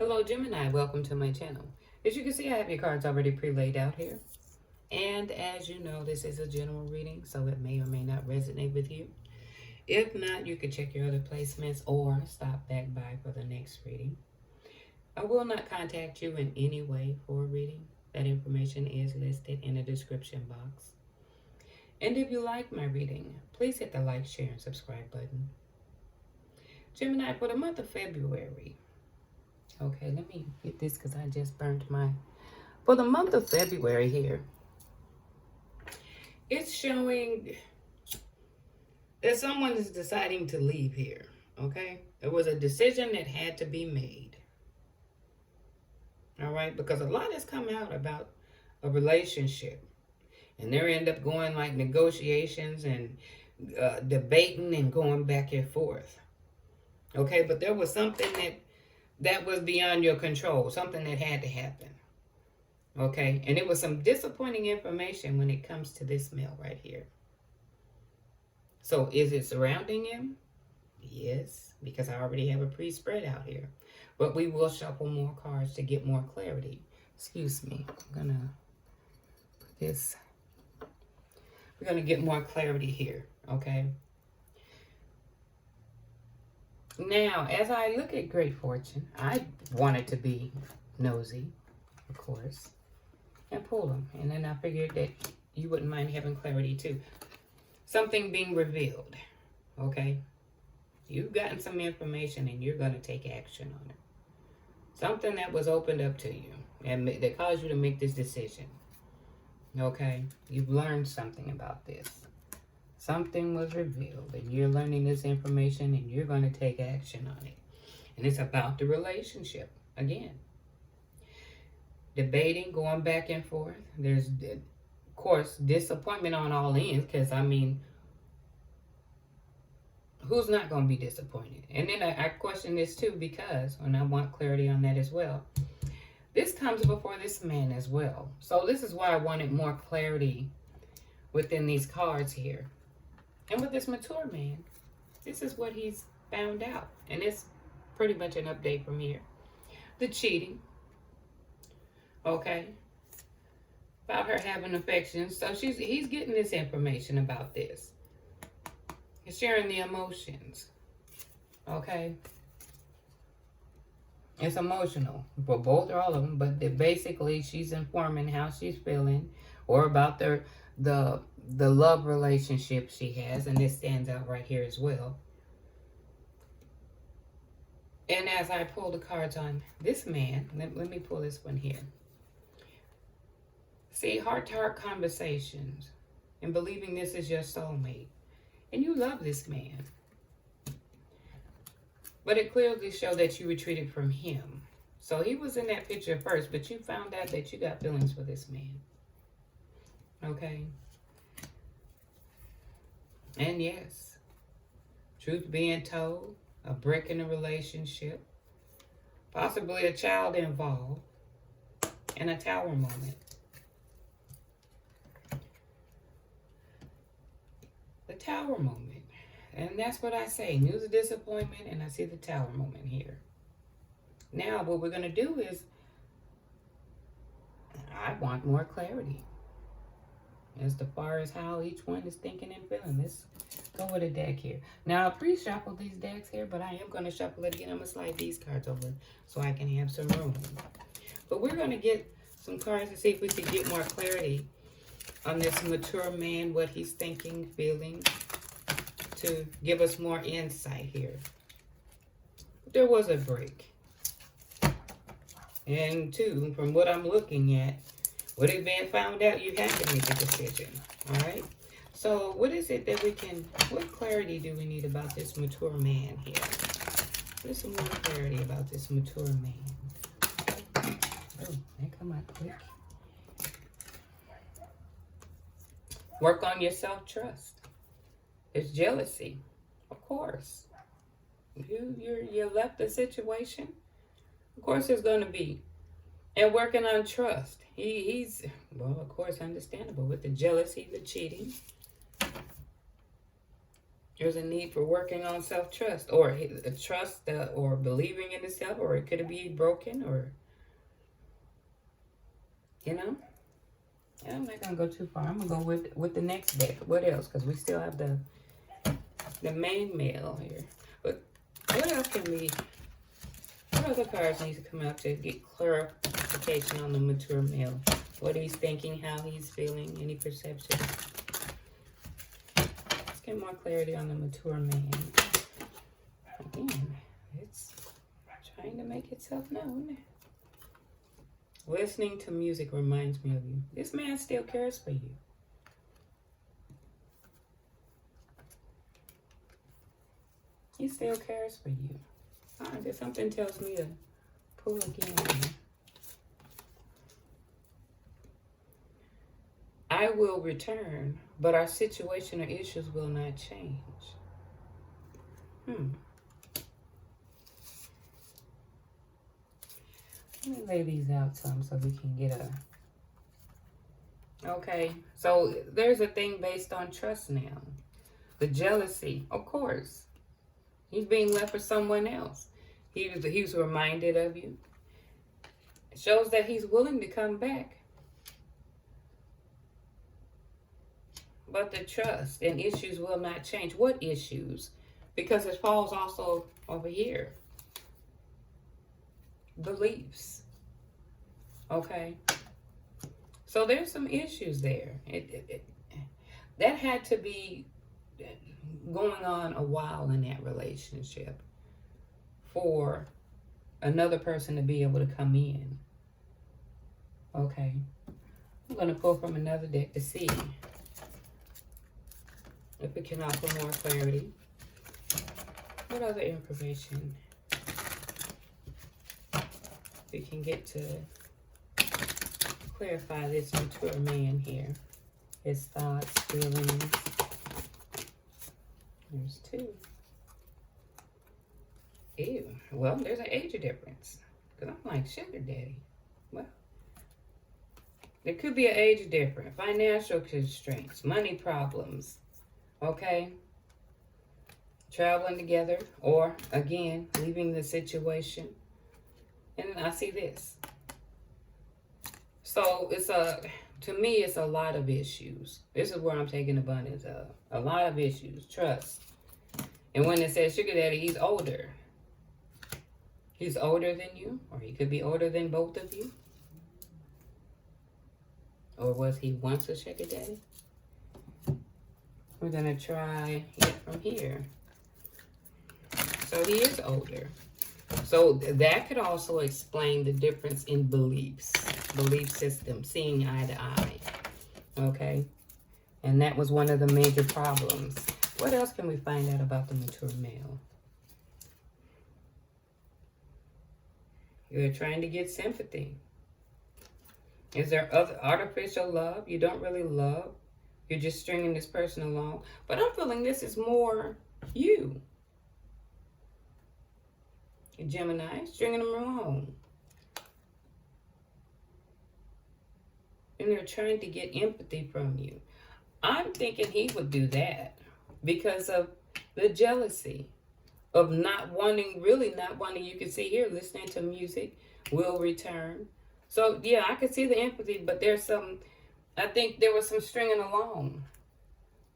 Hello Gemini, welcome to my channel. As you can see, I have your cards already pre-laid out here. And as you know, this is a general reading, so it may or may not resonate with you. If not, you can check your other placements or stop back by for the next reading. I will not contact you in any way for a reading. That information is listed in the description box. And if you like my reading, please hit the like, share, and subscribe button. Gemini, for the month of February. Okay, let me get this because I just burnt my... For the month of February here, it's showing that someone is deciding to leave here, okay? There was a decision that had to be made, all right? Because a lot has come out about a relationship, and they end up going like negotiations and debating and going back and forth, okay? But there was something that was beyond your control, something that had to happen. Okay, and it was some disappointing information when it comes to this male right here. So is it surrounding him? Yes, because I already have a pre-spread out here. But we will shuffle more cards to get more clarity. Excuse me, I'm gonna put this. We're gonna get more clarity here, okay? Now, as I look at Great Fortune, I wanted to be nosy, of course, and pull them. And then I figured that you wouldn't mind having clarity too. Something being revealed, okay? You've gotten some information and you're going to take action on it. Something that was opened up to you and that caused you to make this decision, okay? You've learned something about this. Something was revealed and you're learning this information and you're going to take action on it. And it's about the relationship again. Debating, going back and forth. There's, of course, disappointment on all ends because, I mean, who's not going to be disappointed? And then I question this too because, and I want clarity on that as well, this comes before this man as well. So this is why I wanted more clarity within these cards here. And with this mature man, this is what he's found out. And it's pretty much an update from here. The cheating. Okay. About her having affections. So he's getting this information about this. He's sharing the emotions. Okay. It's emotional for both or all of them. But basically she's informing how she's feeling. Or about the love relationship she has, and this stands out right here as well. And as I pull the cards on this man, let me pull this one here. See, heart-to-heart conversations and believing this is your soulmate. And you love this man. But it clearly showed that you retreated from him. So he was in that picture first, but you found out that you got feelings for this man. Okay? And yes, truth being told, a break in a relationship, possibly a child involved, and a tower moment. The tower moment. And that's what I say, news of disappointment, and I see the tower moment here. Now, what we're going to do is, I want more clarity as far as how each one is thinking and feeling. Let's go with a deck here. Now, I pre-shuffled these decks here, but I am going to shuffle it again. I'm going to slide these cards over so I can have some room. But we're going to get some cards to see if we can get more clarity on this mature man, what he's thinking, feeling, to give us more insight here. There was a break. And two, from what I'm looking at, with it being found out, you have to make a decision, all right? So what is it that we can, what clarity do we need about this mature man here? There's some more clarity about this mature man. Oh, that come out quick. Work on your self-trust. There's jealousy, of course. You left the situation, of course there's going to be. And working on trust. He's, well, of course, understandable with the jealousy, the cheating. There's a need for working on self-trust, or trust, or believing in itself, or it could be broken, or, you know. I'm not going to go too far. I'm going to go with the next deck. What else? Because we still have the main male here. But what else can we... What other cards need to come out to get clarification on the mature male? What he's thinking, how he's feeling, any perception. Let's get more clarity on the mature man. Again, it's trying to make itself known. Listening to music reminds me of you. This man still cares for you. He still cares for you. There's something tells me to pull again. I will return, but our situation or issues will not change. Let me lay these out some so we can get a... Okay, so there's a thing based on trust now. The jealousy, of course. He's being left for someone else. He was reminded of you. It shows that he's willing to come back. But the trust and issues will not change. What issues? Because it falls also over here. Beliefs. Okay. So there's some issues there. That had to be going on a while in that relationship for another person to be able to come in. Okay. I'm going to pull from another deck to see if we can offer more clarity. What other information we can get to clarify this mature man here? His thoughts, feelings. There's two. Ew. Well, there's an age difference. Because I'm like, sugar daddy. Well, there could be an age difference. Financial constraints. Money problems. Okay? Traveling together. Or, again, leaving the situation. And then I see this. So, to me, it's a lot of issues. This is where I'm taking abundance of. A lot of issues. Trust. And when it says sugar daddy, he's older. He's older than you. Or he could be older than both of you. Or was he once a sugar daddy? We're going to try it from here. So he is older. So that could also explain the difference in beliefs. Belief system. Seeing eye to eye. Okay? And that was one of the major problems. What else can we find out about the mature male? You're trying to get sympathy. Is there other artificial love? You don't really love. You're just stringing this person along. But I'm feeling this is more you. Gemini, stringing them along. And they're trying to get empathy from you. I'm thinking he would do that because of the jealousy of not wanting, really not wanting. You can see here, listening to music, will return. So, yeah, I could see the empathy, but there's some, I think there was some stringing along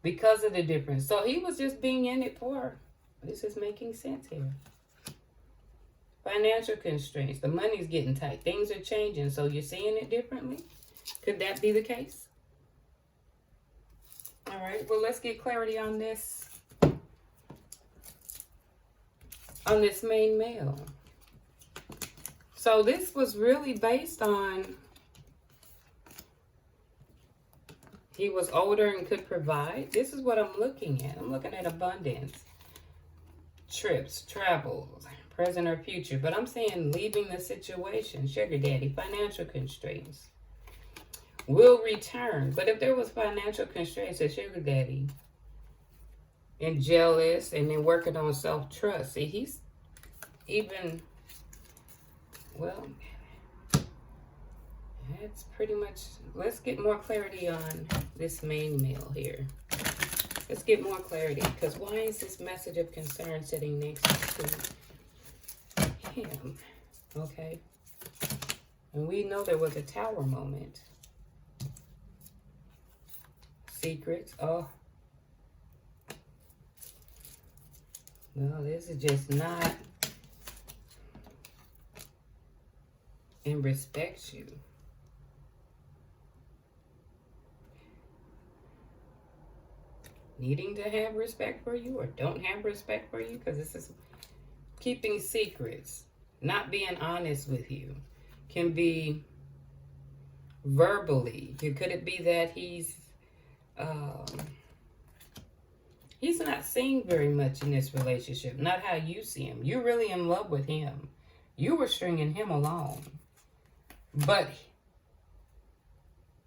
because of the difference. So he was just being in it for, this is making sense here. Financial constraints. The money's getting tight. Things are changing. So you're seeing it differently? Could that be the case? All right. Well, let's get clarity on this. On this main male. So this was really based on he was older and could provide. This is what I'm looking at. I'm looking at abundance. Trips, travels, present or future. But I'm saying leaving the situation. Sugar daddy, financial constraints. Will return. But if there was financial constraints as sugar daddy and jealous and then working on self-trust. See, he's even, well, that's pretty much, let's get more clarity on this main male here. Let's get more clarity, because why is this message of concern sitting next to him? Okay. And we know there was a tower moment. Secrets. Oh. No, this is just not. And respects you. Needing to have respect for you or don't have respect for you, because this is keeping secrets, not being honest with you. Can be verbally. Could it be that he's not seeing very much in this relationship, not how you see him. You're really in love with him. You were stringing him along. But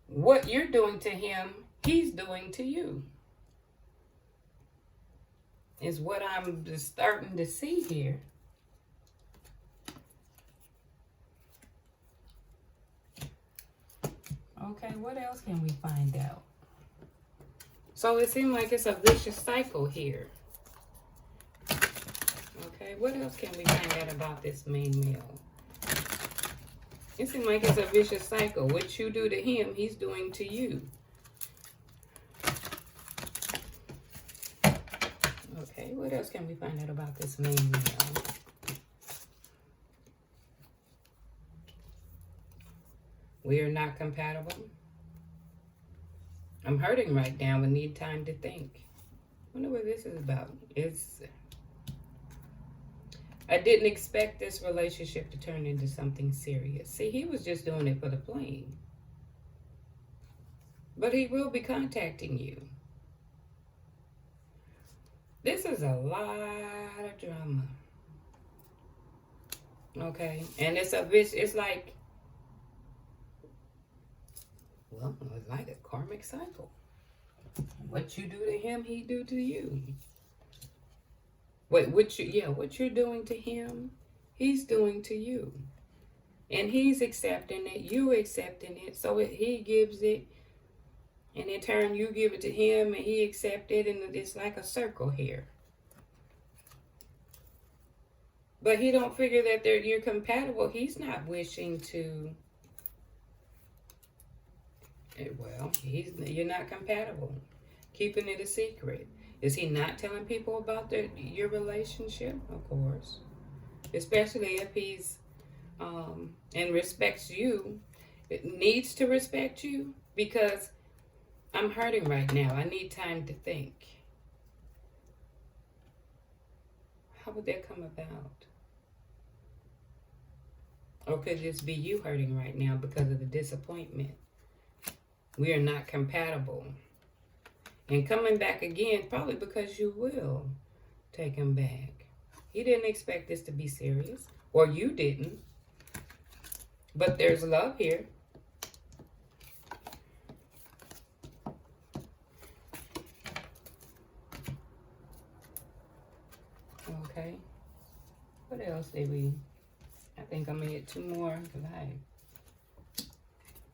what you're doing to him, he's doing to you. Is what I'm just starting to see here. Okay, what else can we find out? So it seems like it's a vicious cycle here. Okay, what else can we find out about this main male? It seems like it's a vicious cycle. What you do to him, he's doing to you. Okay, what else can we find out about this main male? We are not compatible. I'm hurting right now and need time to think. I wonder what this is about. I didn't expect this relationship to turn into something serious. See, he was just doing it for the fling. But he will be contacting you. This is a lot of drama. Okay, and it's like, well, it's like a karmic cycle. What you do to him, he do to you. What you're doing to him, he's doing to you. And he's accepting it, you accepting it, so he gives it, and in turn you give it to him, and he accepts it, and it's like a circle here. But he don't figure that you're compatible. He's not wishing to. Well, you're not compatible. Keeping it a secret. Is he not telling people about your relationship? Of course. Especially if he's and respects you. It needs to respect you, because I'm hurting right now. I need time to think. How would that come about? Or could this be you hurting right now because of the disappointment? We are not compatible. And coming back again, probably because you will take him back. He didn't expect this to be serious. Or you didn't. But there's love here. Okay. What else did we... I think I'm going to get two more.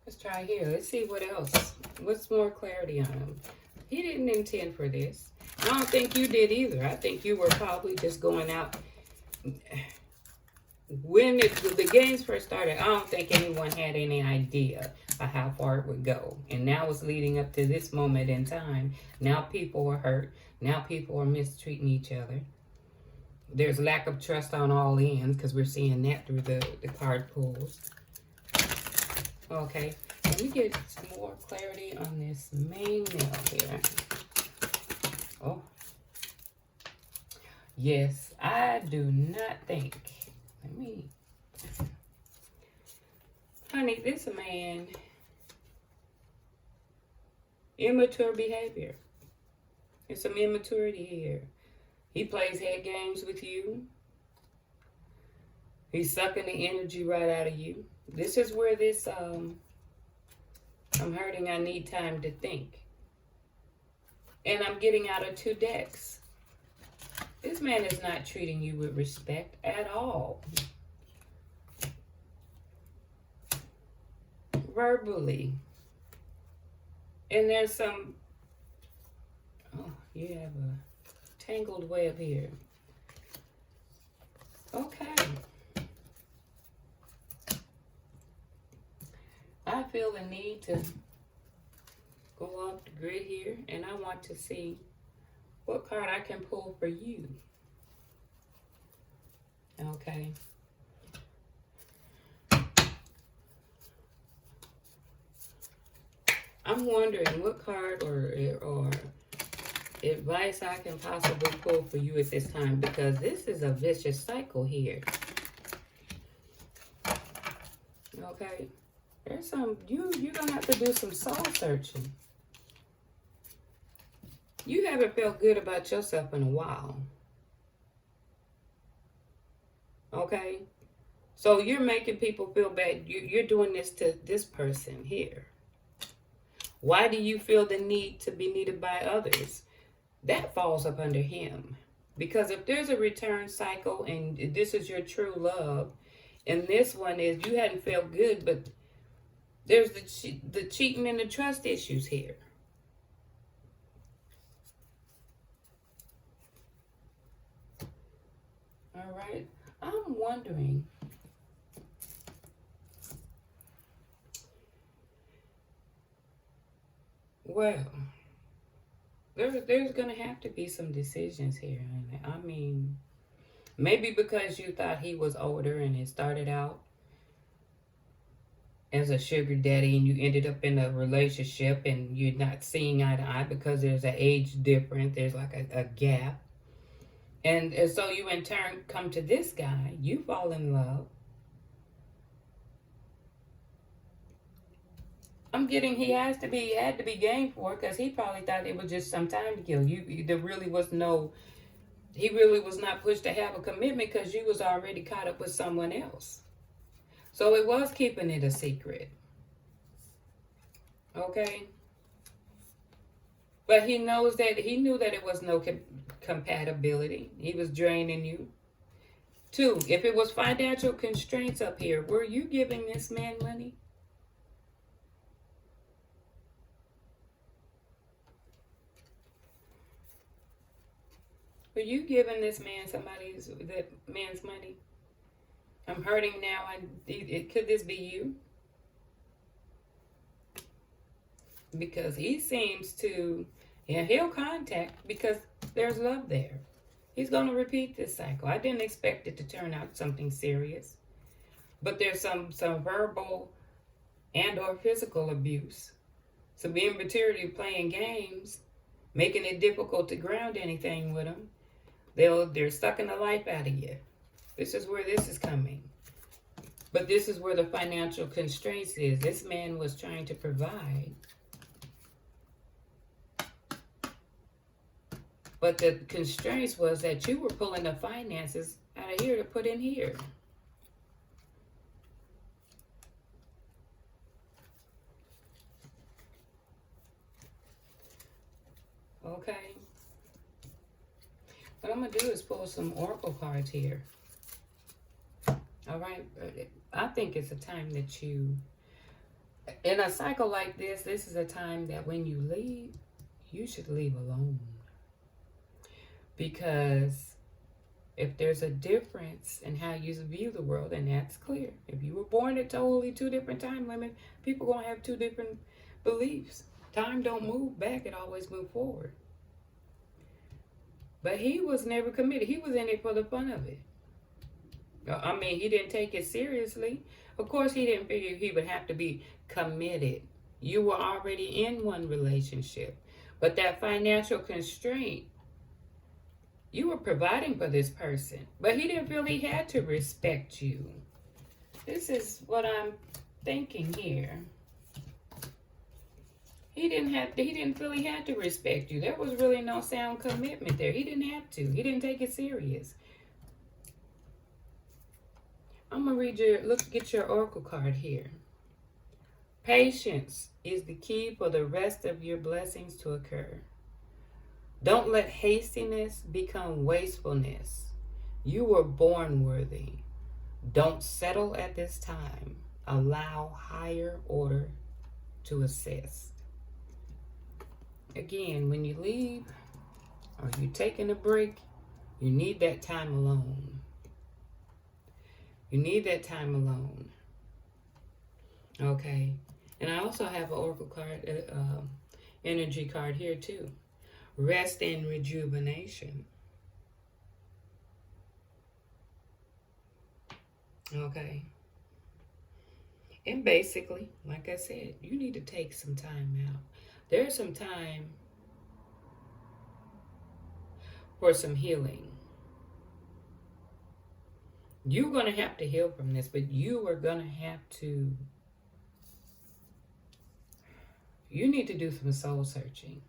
Let's try here. Let's see what else. What's more clarity on him? He didn't intend for this. I don't think you did either. I think you were probably just going out. When the games first started, I don't think anyone had any idea of how far it would go. And now it's leading up to this moment in time. Now people are hurt. Now people are mistreating each other. There's lack of trust on all ends, because we're seeing that through the card pulls. Okay, let me get some more clarity on this main male here. Oh, yes, I do not think. Let me, honey, this man, immature behavior. There's some immaturity here. He plays head games with you. He's sucking the energy right out of you. This is where this, I'm hurting, I need time to think. And I'm getting out of two decks. This man is not treating you with respect at all. Verbally. And there's some, You have a tangled web here. Okay. I feel the need to go off the grid here, and I want to see what card I can pull for you. Okay. I'm wondering what card or advice I can possibly pull for you at this time, because this is a vicious cycle here. Okay. There's some, you're gonna have to do some soul searching. You haven't felt good about yourself in a while. Okay? So you're making people feel bad. You're doing this to this person here. Why do you feel the need to be needed by others? That falls up under him. Because if there's a return cycle and this is your true love, and this one is you hadn't felt good, but there's the cheating and the trust issues here. All right. I'm wondering, well, there's going to have to be some decisions here. I mean, maybe because you thought he was older and it started out as a sugar daddy and you ended up in a relationship and you're not seeing eye to eye because there's an age difference. There's like a gap. And so you in turn come to this guy. You fall in love. I'm getting he had to be game for it because he probably thought it was just some time to kill. There really was no, he really was not pushed to have a commitment because you was already caught up with someone else. So it was keeping it a secret. Okay? But he knew that it was no compatibility. He was draining you. 2, if it was financial constraints up here, were you giving this man money? Were you giving this man that man's money? I'm hurting now. Could this be you? Because he seems to, he'll contact because there's love there. He's going to repeat this cycle. I didn't expect it to turn out something serious. But there's some verbal and or physical abuse. Some immaturity, playing games, making it difficult to ground anything with them. They're sucking the life out of you. This is where this is coming. But this is where the financial constraints is. This man was trying to provide. But the constraints was that you were pulling the finances out of here to put in here. Okay. What I'm going to do is pull some oracle cards here. All right. I think it's a time that you, in a cycle like this is a time that when you leave, you should leave alone. Because if there's a difference in how you view the world, and that's clear. If you were born at totally 2 different time limits, people going to have 2 different beliefs. Time don't move back, it always move forward. But he was never committed. He was in it for the fun of it. I mean, he didn't take it seriously. Of course, he didn't figure he would have to be committed. You were already in one relationship. But that financial constraint, you were providing for this person. But he didn't feel he had to respect you. This is what I'm thinking here. He didn't feel he had to respect you. There was really no sound commitment there. He didn't have to. He didn't take it serious. I'm going to get your oracle card here. Patience is the key for the rest of your blessings to occur. Don't let hastiness become wastefulness. You were born worthy. Don't settle at this time. Allow higher order to assist. Again, when you leave, Are you taking a break? You need that time alone. You need that time alone. Okay. And I also have an oracle card, energy card here too. Rest and rejuvenation. Okay. And basically, like I said, you need to take some time out. There's some time for some healing. You're going to have to heal from this, but you are going to have to, you need to do some soul searching.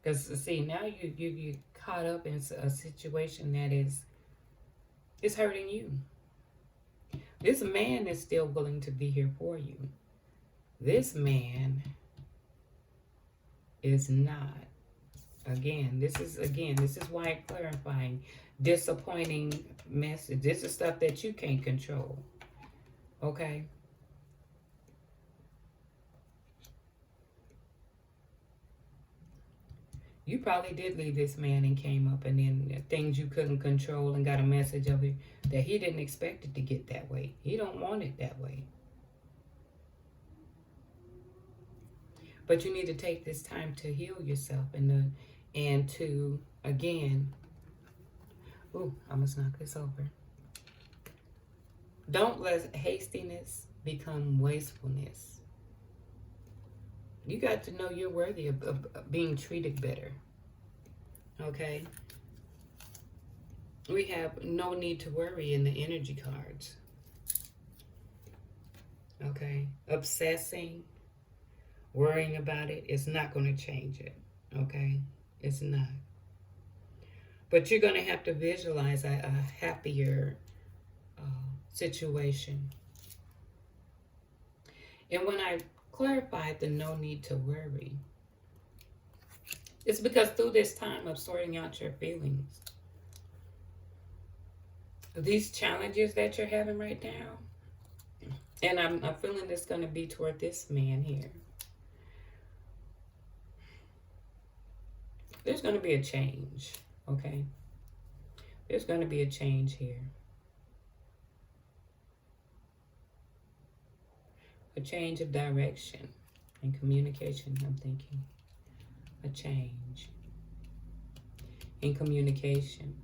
Because, see, now you're caught up in a situation that is hurting you. This man is still willing to be here for you. This man is not. This is why I'm clarifying. Disappointing message. This is stuff that you can't control. Okay? You probably did leave this man and came up, and then things you couldn't control, and got a message of it that he didn't expect it to get that way. He don't want it that way. But you need to take this time to heal yourself and to, again, I must knock this over. Don't let hastiness become wastefulness. You got to know you're worthy of being treated better. Okay? We have no need to worry in the energy cards. Okay? Obsessing, worrying about it is not going to change it. Okay? It's not. But you're going to have to visualize a happier situation. And when I clarified the no need to worry, it's because through this time of sorting out your feelings, these challenges that you're having right now, and I'm feeling it's going to be toward this man here, there's going to be a change, okay? There's going to be a change here. A change of direction and communication, I'm thinking. A change in communication.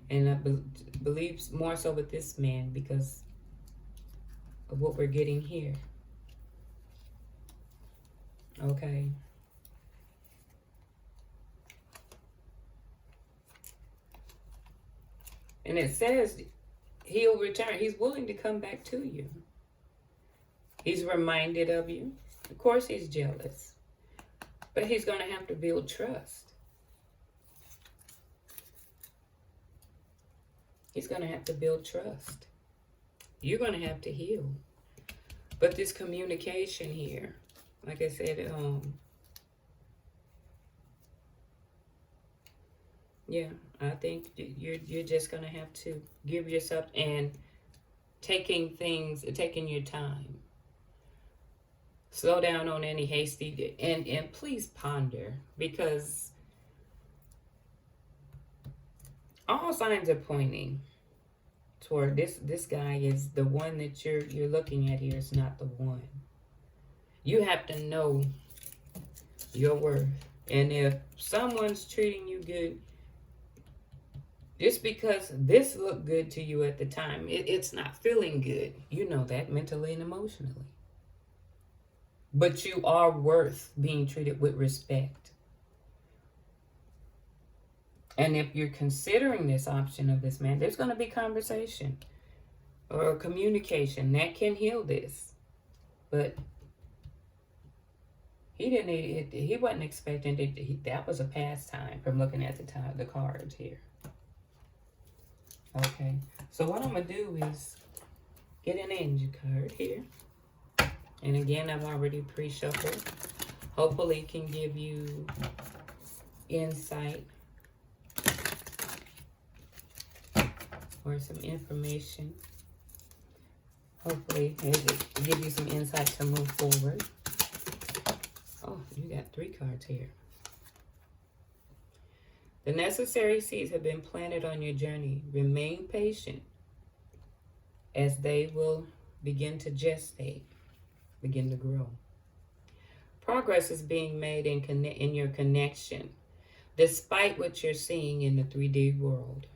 And I believe more so with this man because of what we're getting here. Okay. And it says he'll return. He's willing to come back to you. He's reminded of you. Of course he's jealous. But he's going to have to build trust. He's going to have to build trust. You're going to have to heal. But this communication here, like I said, yeah, I think you're just going to have to give yourself and taking your time. Slow down on any hasty, and please ponder, because all signs are pointing toward this guy is the one that you're looking at here is not the one. You have to know your worth. And if someone's treating you good, just because this looked good to you at the time, it's not feeling good. You know that mentally and emotionally. But you are worth being treated with respect. And if you're considering this option of this man, there's going to be conversation or communication that can heal this. But he wasn't expecting it. That was a pastime from looking at the cards here. Okay. So what I'm going to do is get an energy card here. And again, I've already pre-shuffled. Hopefully it can give you insight or some information. Hopefully it will give you some insight to move forward. Oh, you got 3 cards here. The necessary seeds have been planted on your journey. Remain patient as they will begin to gestate, begin to grow. Progress is being made in your connection, despite what you're seeing in the 3D world.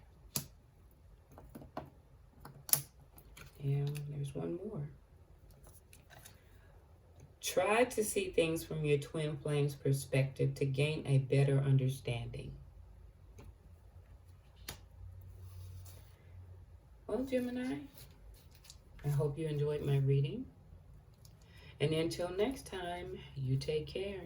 And there's one more. Try to see things from your twin flame's perspective to gain a better understanding. Well, Gemini, I hope you enjoyed my reading. And until next time, you take care.